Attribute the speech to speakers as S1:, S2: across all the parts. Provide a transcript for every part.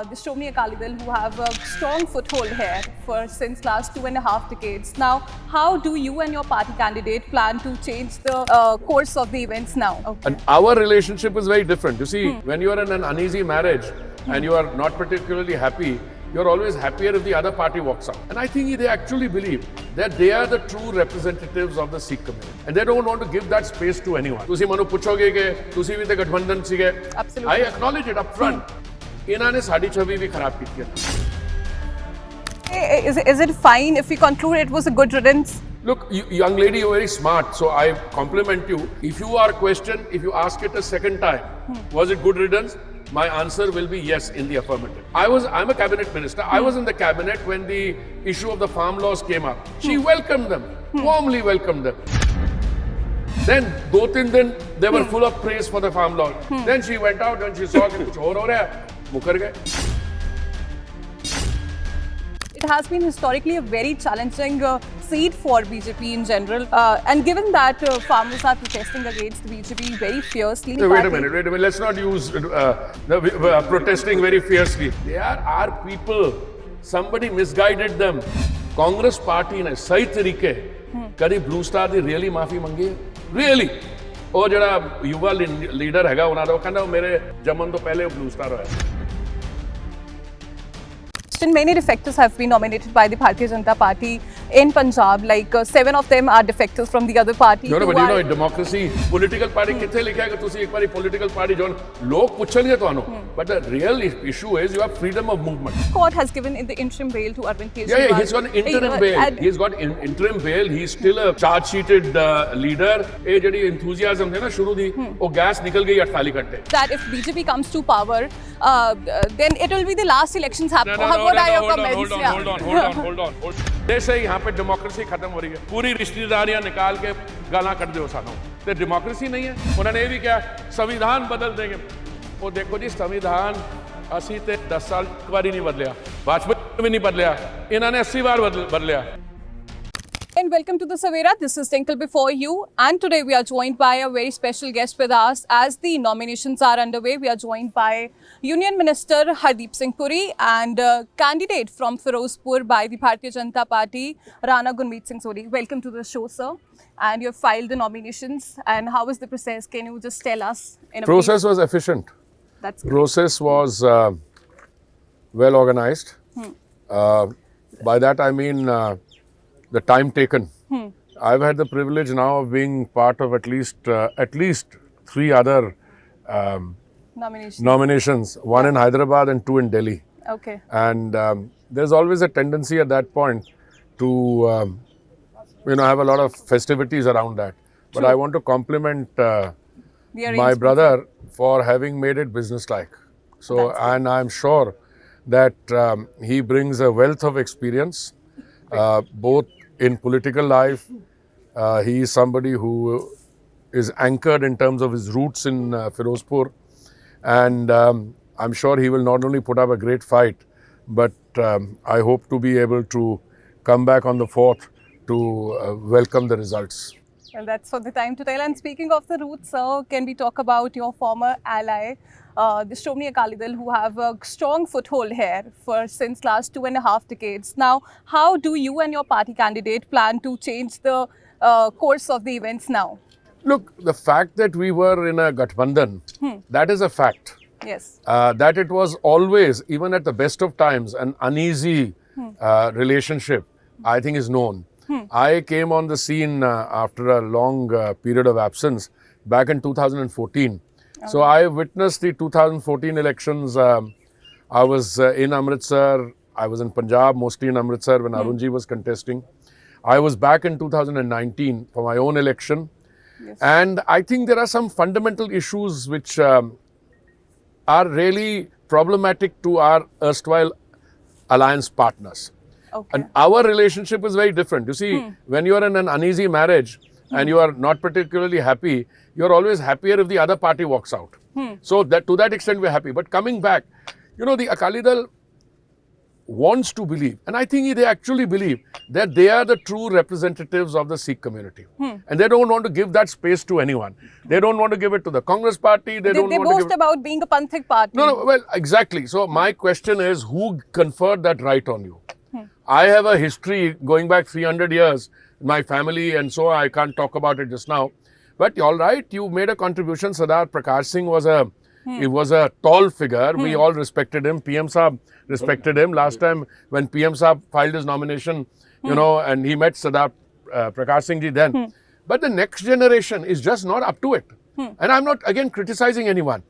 S1: the Shromani Akali Dal, who have a strong foothold here since last 2.5 decades. Now, how do you and your party candidate plan to change the course of the events now? Okay.
S2: And our relationship is very different. You see, when you are in an uneasy marriage and you are not particularly happy, you're always happier if the other party walks out. And I think they actually believe that they are the true representatives of the Sikh community. And they don't want to give that space to anyone. तुसी मनो पूछोगे कि तुसी भी तो गठबंधन सीगे.
S1: Absolutely.
S2: I acknowledge it up front. इन्होंने साड़ी छवि भी खराब की थी.
S1: Is it fine if we conclude it was a good riddance?
S2: Look, young lady, you're very smart, so I compliment you. If you are questioned, if you ask it a second time, was it good riddance? My answer will be yes in the affirmative. I'm a cabinet minister. I was in the cabinet when the issue of the farm laws came up. She welcomed them, warmly welcomed them. Then, 2-3 दिन, they were full of praise for the farm law. Then she went out and she saw कि कुछ और हो रहा है, मुकर गए.
S1: It has been historically a very challenging seat for BJP in general. And given that farmers are protesting against the BJP very fiercely.
S2: Wait a minute. Let's not use protesting very fiercely. They are our people. Somebody misguided them. Congress party ने सही तरीके कभी Blue Star दी really माफी मांगी है? Really? और जरा युवा लीडर हैगा उन्होंने वो कहना मेरे जमन तो पहले Blue Star है.
S1: Many defectors have been nominated by the Bharatiya Janata Party in Punjab. Like 7 of them are defectors from the other party.
S2: No, but you know, in democracy, political party किथे लिखा है कि तुसी एक बारी political party जो लोग पूछेंगे तो आनो. But the real issue is you have freedom of movement.
S1: Court has given in the interim bail to Arvind Kejriwal.
S2: Yeah, he's got interim bail. He's got interim bail. He's still a charge-sheeted leader. ये जड़ी enthusiasm थे ना शुरू दी, वो gas निकल गई 48 घंटे.
S1: That if BJP comes to power, then it will be the last elections happen.
S2: Hold on. जैसे यहाँ पे डेमोक्रेसी खत्म हो रही है, पूरी रिश्तेदारियां निकाल के गाना कट दो सानों. तो डेमोक्रेसी नहीं है. उन्होंने ये भी क्या संविधान बदल देंगे. वो देखो जी संविधान असी ते 10 साल एक बार ही नहीं बदलिया. वाजपेयी भी नहीं बदलिया. इन्होंने 80 बार बदलिया.
S1: And welcome to the Savera. This is Tinkle Before You, and today we are joined by a very special guest with us as the nominations are underway. We are joined by Union Minister Hardeep Singh Puri and candidate from Firozpur by the Bharatiya Janata Party, Rana Gurmeet Singh Sori. Welcome to the show, sir. And you have filed the nominations. And how was the process? Can you just tell us?
S2: Process was efficient.
S1: That's good.
S2: Process was well organized. By that I mean the time taken. I've had the privilege now of being part of at least 3 other nominations. One in Hyderabad and 2 in Delhi.
S1: Okay.
S2: And there's always a tendency at that point to have a lot of festivities around that. But I want to compliment my brother for having made it business-like. So, and I'm sure that he brings a wealth of experience, both in political life. He is somebody who is anchored in terms of his roots in Firozpur, and I'm sure he will not only put up a great fight, but I hope to be able to come back on the 4th to welcome the results.
S1: Well, that's for the time to tell. And speaking of the roots, sir, can we talk about your former ally, the Shromani Akali Dal, who have a strong foothold here since last 2.5 decades. Now, how do you and your party candidate plan to change the course of the events now?
S2: Look, the fact that we were in a Gathbandhan, that is a fact.
S1: Yes.
S2: That it was always, even at the best of times, an uneasy relationship, I think is known. I came on the scene after a long period of absence back in 2014. So I witnessed the 2014 elections. I was in Amritsar. I was in Punjab, mostly in Amritsar when Arunji was contesting. I was back in 2019 for my own election. Yes. And I think there are some fundamental issues which are really problematic to our erstwhile alliance partners.
S1: Okay.
S2: And our relationship is very different. You see, when you are in an uneasy marriage and you are not particularly happy, you're always happier if the other party walks out. So that to that extent we're happy. But coming back, the Akali Dal wants to believe, and I think they actually believe, that they are the true representatives of the Sikh community. And they don't want to give that space to anyone. They don't want to give it to the Congress party. They don't want to
S1: boast
S2: give it...
S1: about being a Panthik party.
S2: No, well, exactly. So my question is, who conferred that right on you? I have a history going back 300 years, my family, and so I can't talk about it just now. But you're all right, you made a contribution. Sardar Prakash Singh was a tall figure. We all respected him. PM Saab respected him. Last time when PM Saab filed his nomination, you know, and he met Sardar Prakash Singh ji then. But the next generation is just not up to it. And I'm not, again, criticizing anyone.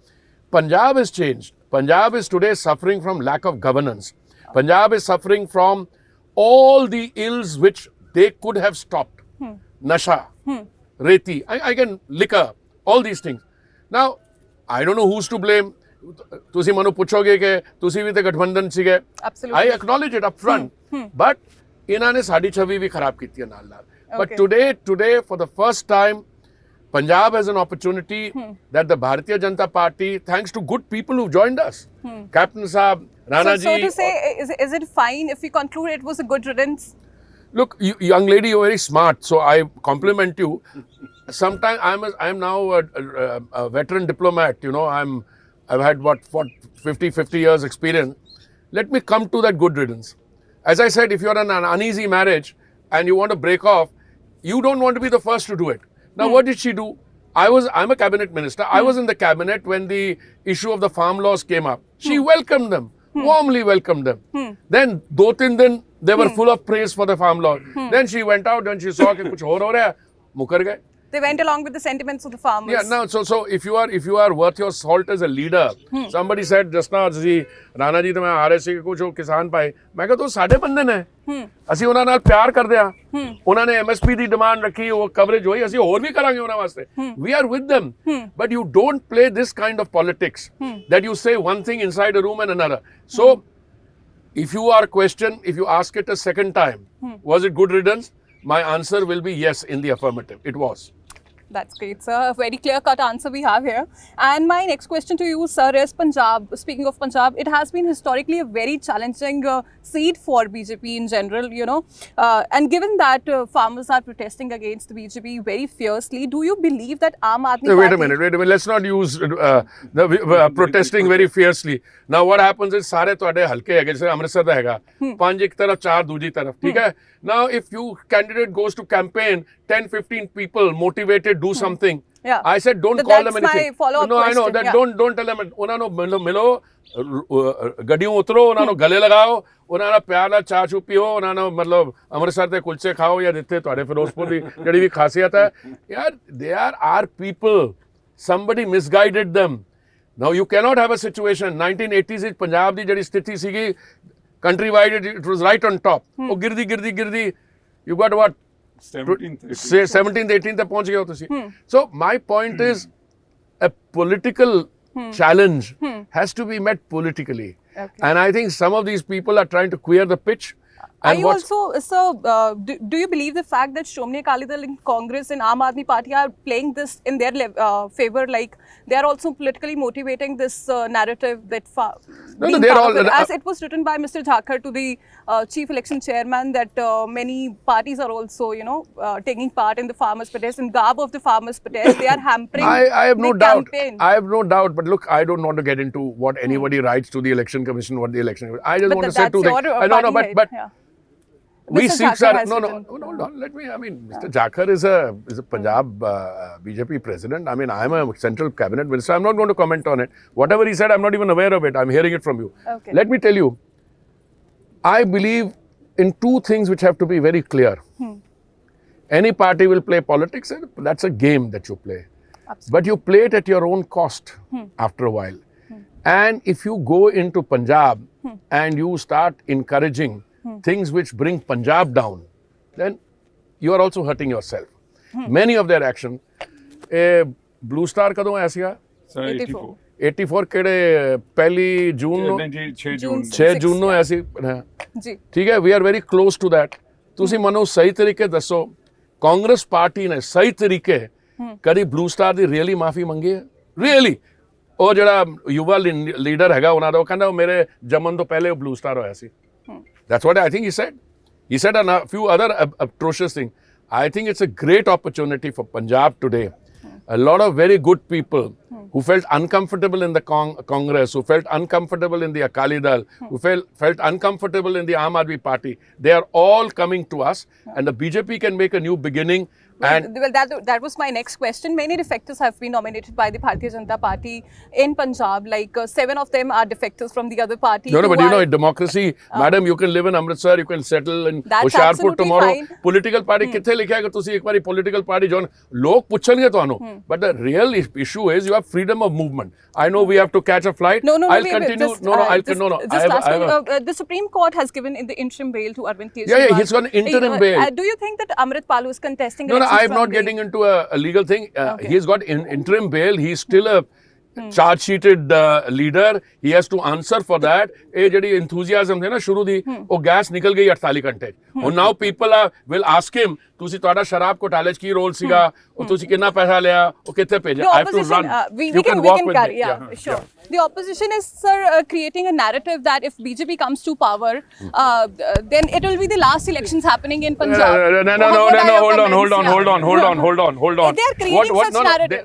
S2: Punjab has changed. Punjab is today suffering from lack of governance. Punjab is suffering from all the ills which they could have stopped. Nasha, reti, again, liquor, all these things. Now, I don't know who's to blame. तुसी मनु पूछोगे कि तुसी भी तो गठबंधन सीगे. I acknowledge it up front. But इन्होंने साड़ी छवि भी खराब की थी नाल. But today, for the first time, Punjab has an opportunity that the Bharatiya Janata Party, thanks to good people who joined us, Captain Saab, Rana ji.
S1: So to say, is it fine if we conclude it was a good riddance?
S2: Look, young lady, you're very smart, so I compliment you. Sometimes I'm now a veteran diplomat. You know, I've had what 50 years experience. Let me come to that good riddance. As I said, if you're in an uneasy marriage and you want to break off, you don't want to be the first to do it. Now, what did she do? I'm a cabinet minister. I was in the cabinet when the issue of the farm laws came up. She welcomed them, warmly welcomed them. Then, 2-3 दिन, they were full of praise for the farm law. Then she went out and she saw कि कुछ हो रहा है, मुकर गए.
S1: They went along with the sentiments of the farmers.
S2: Yeah, now, so if you are worth your salt as a leader, somebody said just now, जी राणा जी तो मैं RSC के कुछ किसान पाए, मैं कहता हूँ साढ़े बंदे ने, असी उन्हां नाल प्यार कर दिया, उन्होंने MSP दी डिमांड रखी, वो कवरेज हुई, असी और भी करांगे उन्हां वास्ते. We are with them, but you don't play this kind of politics that you say one thing inside a room and another. So, if you are questioned, if you ask it a second time, was it good riddance? My answer will be yes in the affirmative. It was.
S1: That's great, sir. A very clear-cut answer we have here. And my next question to you, sir, is Punjab. Speaking of Punjab, it has been historically a very challenging seat for BJP in general, you know. And given that farmers are protesting against the BJP very fiercely, do you believe that Aam Aadmi
S2: Wait a minute. Let's not use protesting very fiercely. Now, what happens is, सारे तोड़े हल्के है, जैसे अमृतसर दा हैगा, 5 एक तरफ, 4 दूसरी तरफ, ठीक है? Now, if you candidate goes to campaign, 10-15 people motivated, do something.
S1: Yeah.
S2: I said, don't call them anything.
S1: That's my follow-up
S2: question. I know that. Yeah. Don't tell them. उन्होंने मिलो, गड्डियों उतरो, उन्होंने गले लगाओ, उन्होंने प्यार चाह चू पियो, उन्होंने मतलब अमृतसर ते कुलचे खाओ या जितने तोड़े फिरोजपुर दी जड़ी भी खासियत है. यार, they are our people. Somebody misguided them. Now you cannot have a situation. 1980s in Punjab दी जड़ी स्थिति सीगी, countrywide it was right on top. वो गिरदी, you got what? 17th, 18th तक पहुंच गए हो तुसी. So my point is, a political challenge has to be met politically. Okay. And I think some of these people are trying to queer the pitch.
S1: Are you also, so do you believe the fact that Shromani Akali Dal and Congress and Aam Aadmi Party are playing this in their favor, like they are also politically motivating this narrative that as it was written by Mr. Jhakhar to the chief election chairman, that many parties are also, you know, taking part in the farmers' protest, in garb of the farmers' protest, they are hampering
S2: I have no doubt.
S1: campaign.
S2: I have no doubt, but look, I don't want to get into what anybody writes to the election commission, what the election. I just want to say two things. But. Yeah. We Sikhs are no. Let me. I mean, Mr. Jhakhar is a Punjab BJP president. I mean, I am a central cabinet minister. I'm not going to comment on it. Whatever he said, I'm not even aware of it. I'm hearing it from you. Okay. Let me tell you. I believe in two things which have to be very clear. Any party will play politics. That's a game that you play. Absolutely. But you play it at your own cost after a while. And if you go into Punjab and you start encouraging things which bring Punjab down, then you are also hurting yourself. Many of their action. Blue Star कदों आया सीगा? 84 केड़े पहली जून no 6 जून no ऐसी ठीक है. We are very close to that. तुसी मनो सही तरीके दसो, कांग्रेस पार्टी ने सही तरीके कभी ब्लू स्टार दी रियली माफी मंगी है? Really? और जड़ा युवा लीडर हैगा उन्हां दा, वो कहंदा मेरे जमन तो पहले ब्लू स्टार होया सी. That's what I think he said. He said a few other atrocious things. I think it's a great opportunity for Punjab today. A lot of very good people who felt uncomfortable in the Congress, who felt uncomfortable in the Akali Dal, who felt uncomfortable in the Aam Aadmi Party, they are all coming to us, and the BJP can make a new beginning. And
S1: well, that was my next question. Many defectors have been nominated by the Bharatiya Janata Party in Punjab. Like 7 of them are defectors from the other party.
S2: No, but you know, in democracy, madam, you can live in Amritsar, you can settle in Hoshiarpur tomorrow.
S1: Fine.
S2: Political party, kithe likha hai tusi ek bari political party join. Log puchange tonu. But the real issue is you have freedom of movement. I know we have to catch a flight. I'll continue.
S1: The Supreme Court has given in the interim bail to Arvind Kejriwal.
S2: Yeah, he's got an interim bail.
S1: Do you think that Amrit Palu is contesting?
S2: No, I'm not getting into a legal thing. He's got interim bail. He's still a charge-sheeted leader. He has to answer for that. ये जड़ी enthusiasm थे ना शुरू दी, वो gas निकल गई 48 घंटे. And now people will ask him, तुसी तोड़ा शराब को टालेज की रोल सीगा, और तुसी कितना पैसा लिया, वो कितने page? I have to run.
S1: You can walk with me. Yeah, sure. The opposition is, sir, creating a narrative that if BJP comes to power, then it will be the last elections happening in Punjab.
S2: No, hold on.
S1: They are creating such narrative.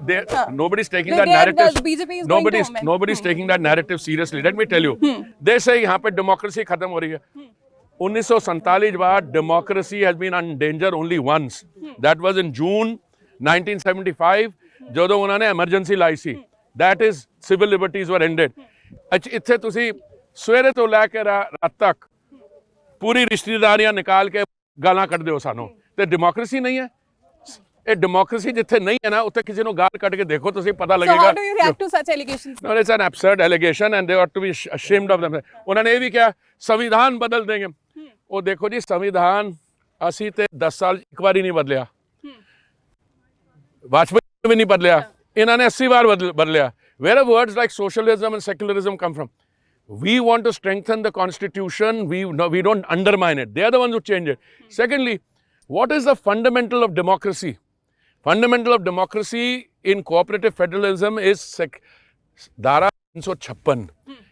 S2: Nobody's taking that narrative.
S1: BJP is going to
S2: Nobody's taking that narrative seriously. Let me tell you. They say यहाँ पे democracy खत्म हो रही है. 1947 बाद democracy has been in danger only once. That was in June 1975, ਜਦੋਂ ਉਹਨਾਂ ਨੇ emergency ਲਾਈ ਸੀ. That is, civil liberties were ended. ਇੱਥੇ ਤੁਸੀਂ ਸਵੇਰੇ ਤੋਂ ਲੈ ਕੇ ਰਾਤ ਤੱਕ ਪੂਰੀ ਰਿਸ਼ਤੇਦਾਰੀਆਂ ਨਿਕਾਲ ਕੇ ਗਾਲਾਂ ਕੱਢਦੇ ਹੋ ਸਾਨੂੰ. ਤੇ democracy ਨਹੀਂ ਹੈ. ਇਹ democracy ਜਿੱਥੇ ਨਹੀਂ ਹੈ ਨਾ ਉੱਥੇ ਕਿਸੇ ਨੂੰ ਗਾਲ ਕੱਢ ਕੇ ਦੇਖੋ ਤੁਸੀਂ ਪਤਾ ਲੱਗੇਗਾ.
S1: So how do you react to such allegations?
S2: No, it's an absurd allegation and they ought to be ashamed of them. ਉਹਨਾਂ ਨੇ ਇਹ ਵੀ ਕਿਹਾ ਸੰਵਿਧਾਨ ਬਦਲ ਦੇंगे. ਉਹ ਦੇਖੋ ਜੀ ਸੰਵਿਧਾਨ ਅਸੀਂ ਤੇ 10 ਸਾਲ ਇੱਕ ਵਾਰੀ ਨਹੀਂ ਬਦਲਿਆ. ਵਾਜਪੇਈ ਵੀ ਨਹੀਂ ਬਦਲਿਆ. ਇਹਨਾਂ ਨੇ 80 ਵਾਰ ਬਦਲਿਆ. Where are words like socialism and secularism come from? We want to strengthen the constitution. We don't undermine it. They are the ones who change it. Secondly, what is the fundamental of democracy? Fundamental of democracy in cooperative federalism is धारा 356.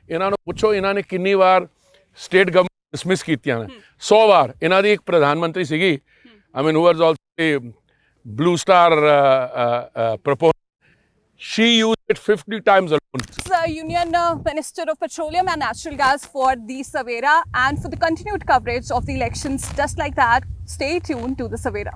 S2: ਇਹਨਾਂ ਨੂੰ ਪੁੱਛੋ ਇਹਨਾਂ ਨੇ ਕਿੰਨੀ ਵਾਰ state government dismiss ਕੀਤੀਆਂ ਨੇ. 100 ਵਾਰ. ਇਹਨਾਂ ਦੀ ਇੱਕ ਪ੍ਰਧਾਨ ਮੰਤਰੀ ਸੀਗੀ. I mean, who was also a Blue Star proponent. She used it 50 times alone.
S1: The Union Minister of Petroleum and Natural Gas for the Savera, and for the continued coverage of the elections just like that, stay tuned to the Savera.